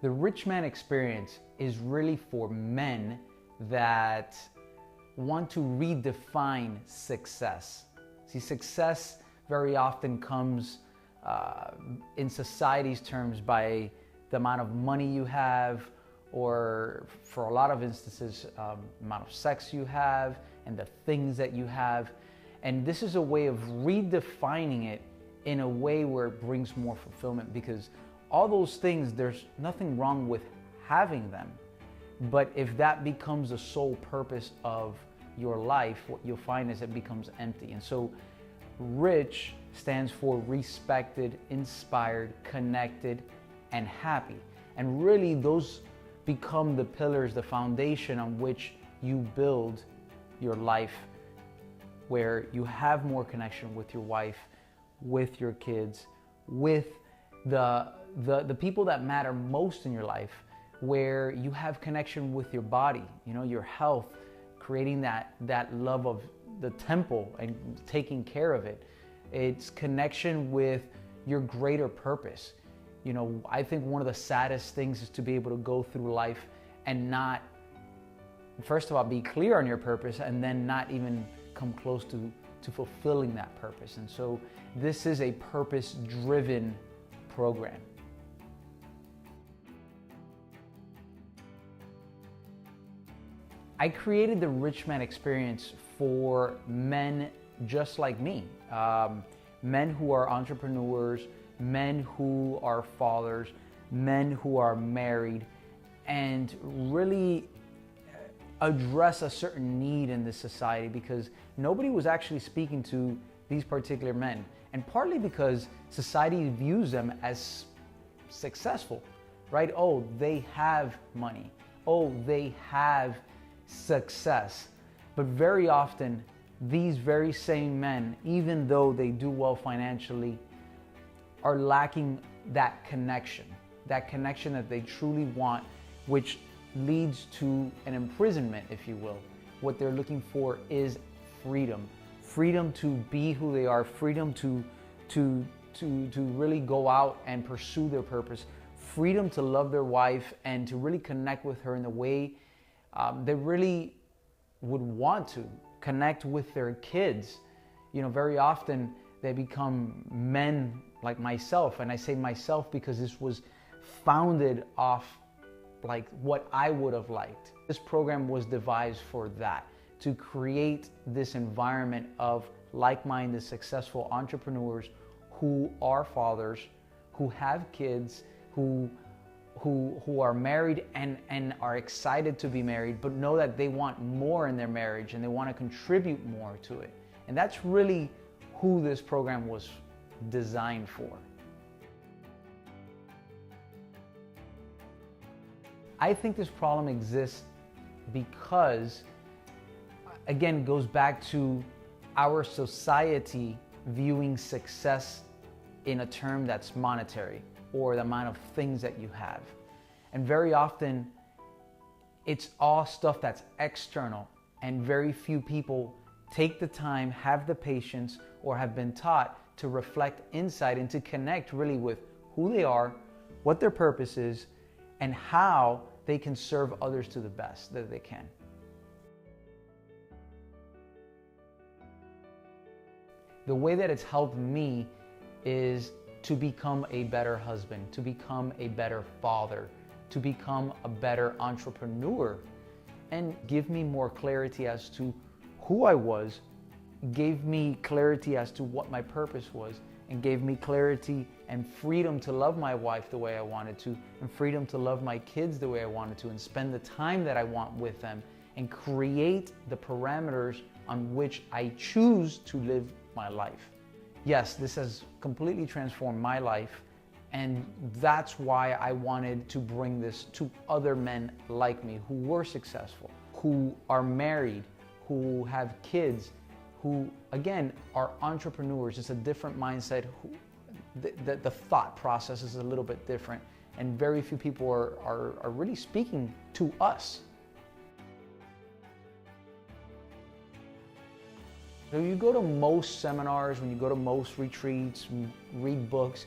The Rich Man Experience is really for men that want to redefine success. See, success very often comes in society's terms by the amount of money you have, or for a lot of instances, amount of sex you have and the things that you have. And this is a way of redefining it in a way where it brings more fulfillment, because all those things, there's nothing wrong with having them. But if that becomes the sole purpose of your life, what you'll find is it becomes empty. And so rich stands for respected, inspired, connected, and happy. And really those become the pillars, the foundation on which you build your life, where you have more connection with your wife, with your kids, with the people that matter most in your life, where you have connection with your body, your health, creating that love of the temple and taking care of it. It's connection with your greater purpose. I think one of the saddest things is to be able to go through life and not, first of all, be clear on your purpose, and then not even come close to fulfilling that purpose. And so this is a purpose-driven program. I created the R.I.C.H.Man Experience for men just like me, men who are entrepreneurs, men who are fathers, men who are married, and really address a certain need in this society, because nobody was actually speaking to these particular men. And partly because society views them as successful, right? Oh, they have money. Oh, they have success. But very often, these very same men, even though they do well financially, are lacking that connection that they truly want, which leads to an imprisonment, if you will. What they're looking for is freedom. Freedom to be who they are, freedom to really go out and pursue their purpose, freedom to love their wife and to really connect with her in the way they really would want to connect with their kids. Very often they become men like myself, and I say myself because this was founded off like what I would have liked. This program was devised for that, to create this environment of like-minded, successful entrepreneurs who are fathers, who have kids, who are married and are excited to be married, but know that they want more in their marriage and they want to contribute more to it. And that's really who this program was designed for. I think this problem exists because, again, it goes back to our society viewing success in a term that's monetary, or the amount of things that you have. And very often, it's all stuff that's external, and very few people take the time, have the patience, or have been taught to reflect inside and to connect really with who they are, what their purpose is, and how they can serve others to the best that they can. The way that it's helped me is to become a better husband, to become a better father, to become a better entrepreneur, and give me more clarity as to who I was, gave me clarity as to what my purpose was, and gave me clarity and freedom to love my wife the way I wanted to, and freedom to love my kids the way I wanted to, and spend the time that I want with them, and create the parameters on which I choose to live my life. Yes, this has completely transformed my life, and that's why I wanted to bring this to other men like me who were successful, who are married, who have kids, who, again, are entrepreneurs. It's a different mindset. The thought process is a little bit different, and very few people are really speaking to us. So you go to most seminars, when you go to most retreats, read books,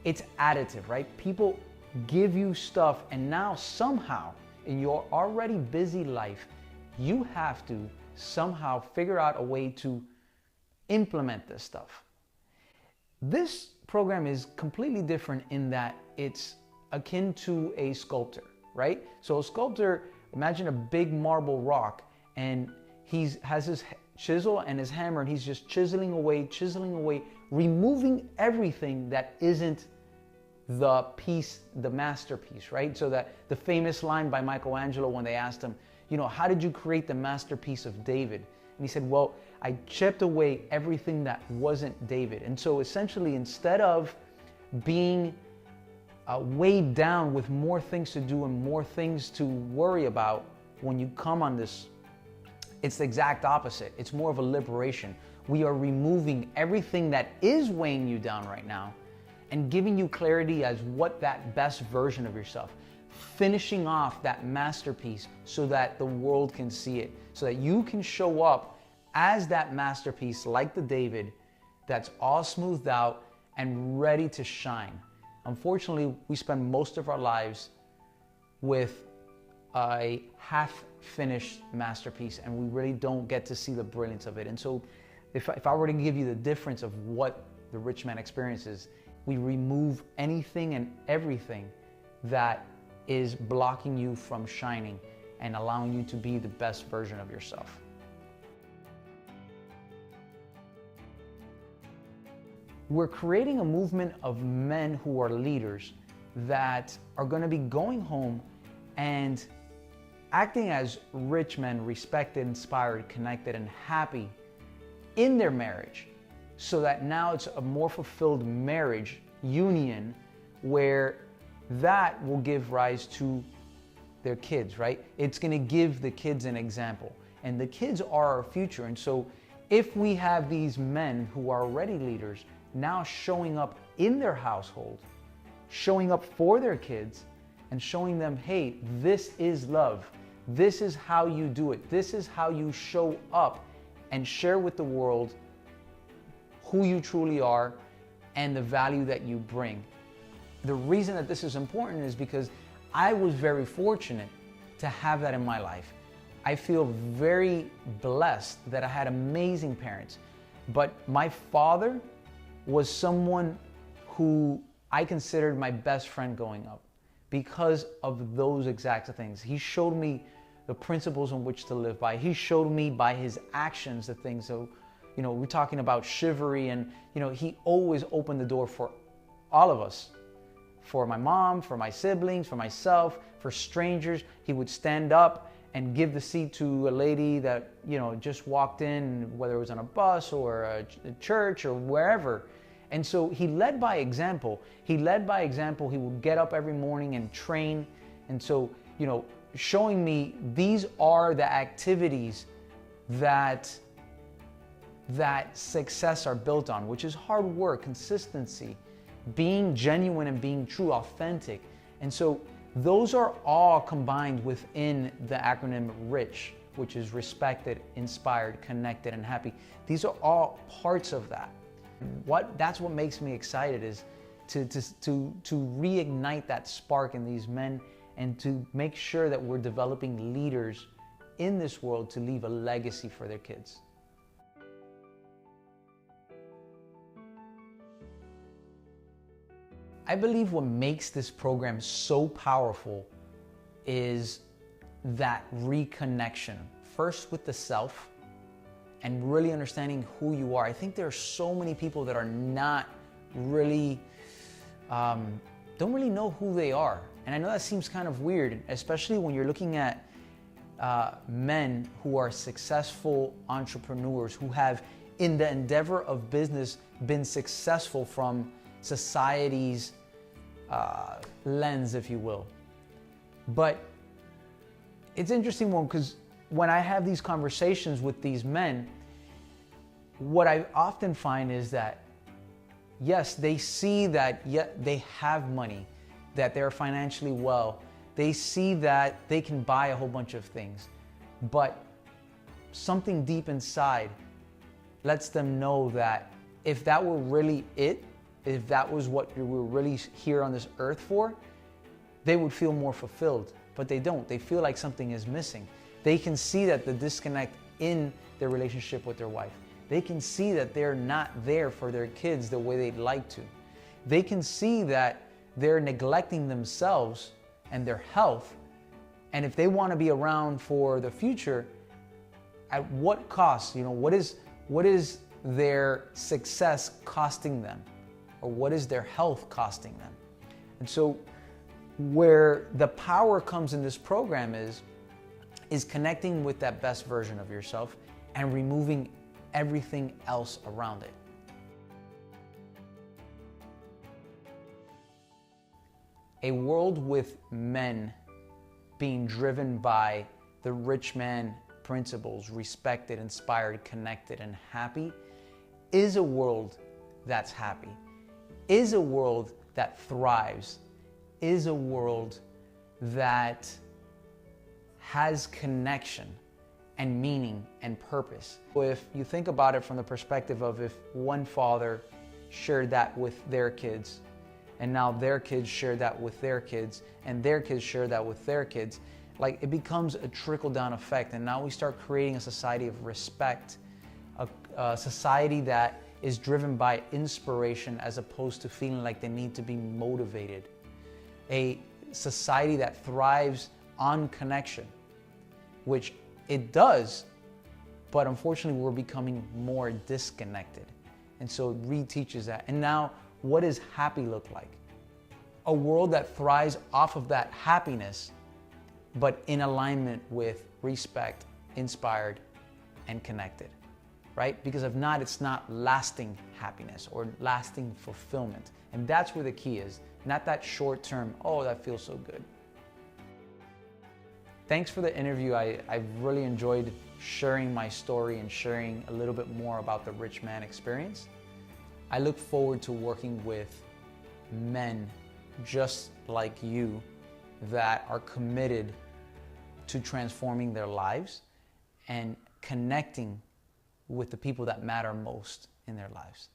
it's additive, right? People give you stuff, and now somehow in your already busy life, you have to somehow figure out a way to implement this stuff. This program is completely different in that it's akin to a sculptor, right? So a sculptor, imagine a big marble rock, and he has his chisel and his hammer, and he's just chiseling away, removing everything that isn't the piece, the masterpiece, right? So that the famous line by Michelangelo when they asked him, how did you create the masterpiece of David? And he said, well, I chipped away everything that wasn't David. And so essentially, instead of being weighed down with more things to do and more things to worry about when you come on this, it's the exact opposite. It's more of a liberation. We are removing everything that is weighing you down right now and giving you clarity as what that best version of yourself, finishing off that masterpiece so that the world can see it, so that you can show up as that masterpiece like the David that's all smoothed out and ready to shine. Unfortunately, we spend most of our lives with a half-finished masterpiece, and we really don't get to see the brilliance of it. And so if I were to give you the difference of what the Rich Man Experience is, we remove anything and everything that is blocking you from shining and allowing you to be the best version of yourself. We're creating a movement of men who are leaders that are going to be going home and acting as rich men, respected, inspired, connected, and happy in their marriage, so that now it's a more fulfilled marriage union where that will give rise to their kids, right? It's going to give the kids an example, and the kids are our future. And so if we have these men who are already leaders now showing up in their household, showing up for their kids, and showing them, hey, this is love. This is how you do it. This is how you show up and share with the world who you truly are and the value that you bring. The reason that this is important is because I was very fortunate to have that in my life. I feel very blessed that I had amazing parents. But my father was someone who I considered my best friend growing up because of those exact things. He showed me the principles on which to live by. He showed me by his actions the things. So, we're talking about chivalry, and, he always opened the door for all of us. For my mom, for my siblings, for myself, for strangers. He would stand up and give the seat to a lady that, just walked in, whether it was on a bus or a church or wherever. And so he led by example. He led by example. He would get up every morning and train. And so, showing me these are the activities that success are built on, which is hard work, consistency, being genuine and being true, authentic. And so those are all combined within the acronym RICH, which is respected, inspired, connected, and happy. These are all parts of that. That's what makes me excited, is to reignite that spark in these men and to make sure that we're developing leaders in this world to leave a legacy for their kids. I believe what makes this program so powerful is that reconnection, first with the self and really understanding who you are. I think there are so many people that are not really, don't really know who they are. And I know that seems kind of weird, especially when you're looking at men who are successful entrepreneurs who have, in the endeavor of business, been successful from society's lens, if you will. But it's interesting one, because when I have these conversations with these men, what I often find is that, yes, they see that they have money, that they're financially well. They see that they can buy a whole bunch of things, but something deep inside lets them know that if that were really it, if that was what we were really here on this earth for, they would feel more fulfilled, but they don't. They feel like something is missing. They can see that the disconnect in their relationship with their wife. They can see that they're not there for their kids the way they'd like to. They can see that they're neglecting themselves and their health. And if they want to be around for the future, at what cost? What is their success costing them? Or what is their health costing them? And so where the power comes in this program is connecting with that best version of yourself and removing everything else around it. A world with men being driven by the rich man principles, respected, inspired, connected, and happy, is a world that's happy, is a world that thrives, is a world that has connection and meaning and purpose. If you think about it from the perspective of if one father shared that with their kids, and now their kids share that with their kids, and their kids share that with their kids, like it becomes a trickle-down effect. And now we start creating a society of respect, a society that is driven by inspiration as opposed to feeling like they need to be motivated. A society that thrives on connection, which it does, but unfortunately we're becoming more disconnected. And so it reteaches that. And now, what does happy look like? A world that thrives off of that happiness, but in alignment with respect, inspired, and connected, right? Because if not, it's not lasting happiness or lasting fulfillment. And that's where the key is, not that short term, oh, that feels so good. Thanks for the interview. I've really enjoyed sharing my story and sharing a little bit more about the R.I.C.H.Man Experience. I look forward to working with men just like you that are committed to transforming their lives and connecting with the people that matter most in their lives.